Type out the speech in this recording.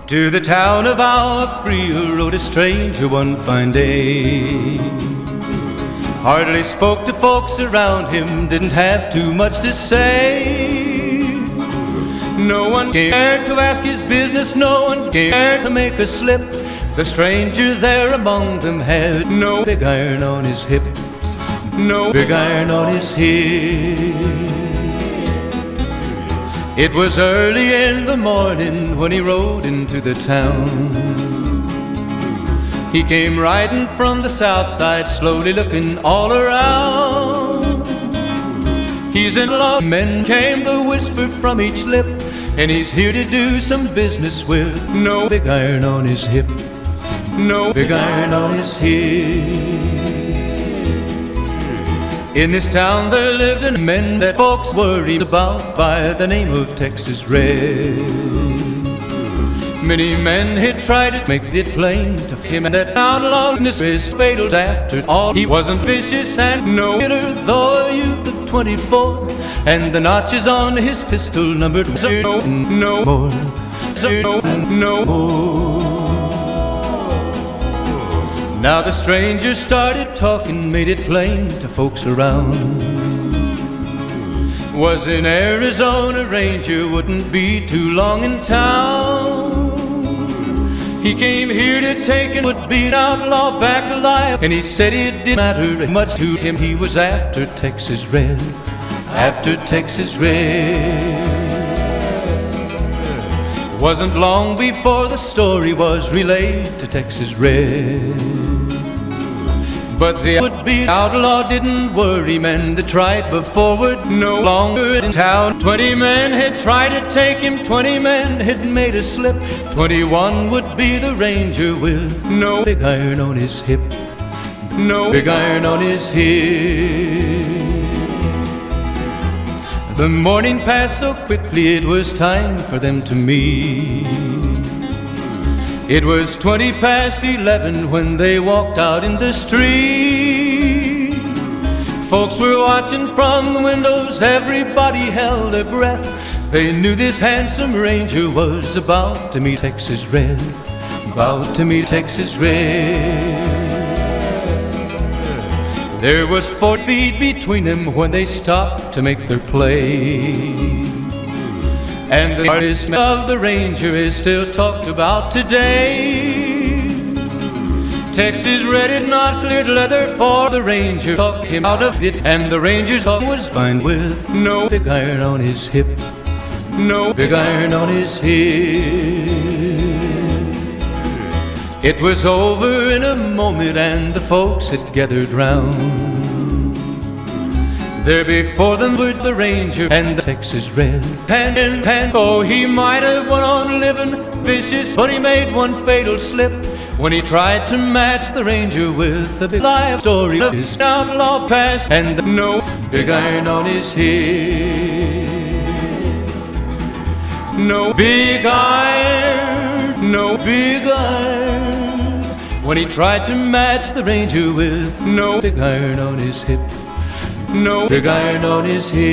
To the town of Agua Fria rode a stranger one fine day. Hardly spoke to folks around him, didn't have too much to say. No one cared to ask his business, no one cared to make a slip. The stranger there among them had no big iron on his hip, no big iron on his hip. It was early in the morning when he rode into the town. He came riding from the south side, slowly looking all around. He's in love, men came the whisper from each lip, and he's here to do some business with no big iron on his hip, no big iron on his hip. In this town there lived a man that folks worried about by the name of Texas Red. Many men had tried to make it plain to him that outlawness is fatal. After all, he wasn't vicious and no hitter, though a youth of 24, and the notches on his pistol numbered 0 no more, 0 no more. Now the stranger started talking, made it plain to folks around. Was an Arizona Ranger, wouldn't be too long in town. He came here to take and would be an outlaw back alive, and he said it didn't matter much to him, he was after Texas Red, after Texas Red. Wasn't long before the story was relayed to Texas Red. But the would-be outlaw didn't worry men that tried before would no longer in town. 20 men had tried to take him, 20 men had made a slip. 21 would be the Ranger with no big iron on his hip, no big iron on his hip. The morning passed so quickly it was time for them to meet. It was 20 past 11 when they walked out in the street. Folks were watching from the windows, everybody held their breath. They knew this handsome Ranger was about to meet Texas Red, about to meet Texas Red. There was 4 feet between them when they stopped to make their play. And the artist of the Ranger is still talked about today. Texas Red had not cleared leather for the Ranger, talked him out of it, and the Ranger's talk was fine with no big iron on his hip, no big iron on his hip. It was over in a moment and the folks had gathered round. There before them were the Ranger and the Texas Red, hand in hand. Oh, he might have went on living vicious, but he made one fatal slip when he tried to match the Ranger with the big life story of his outlaw past and no big iron on his hip, no big iron, no big iron. When he tried to match the Ranger with no big iron on his hip, no big iron on his hip.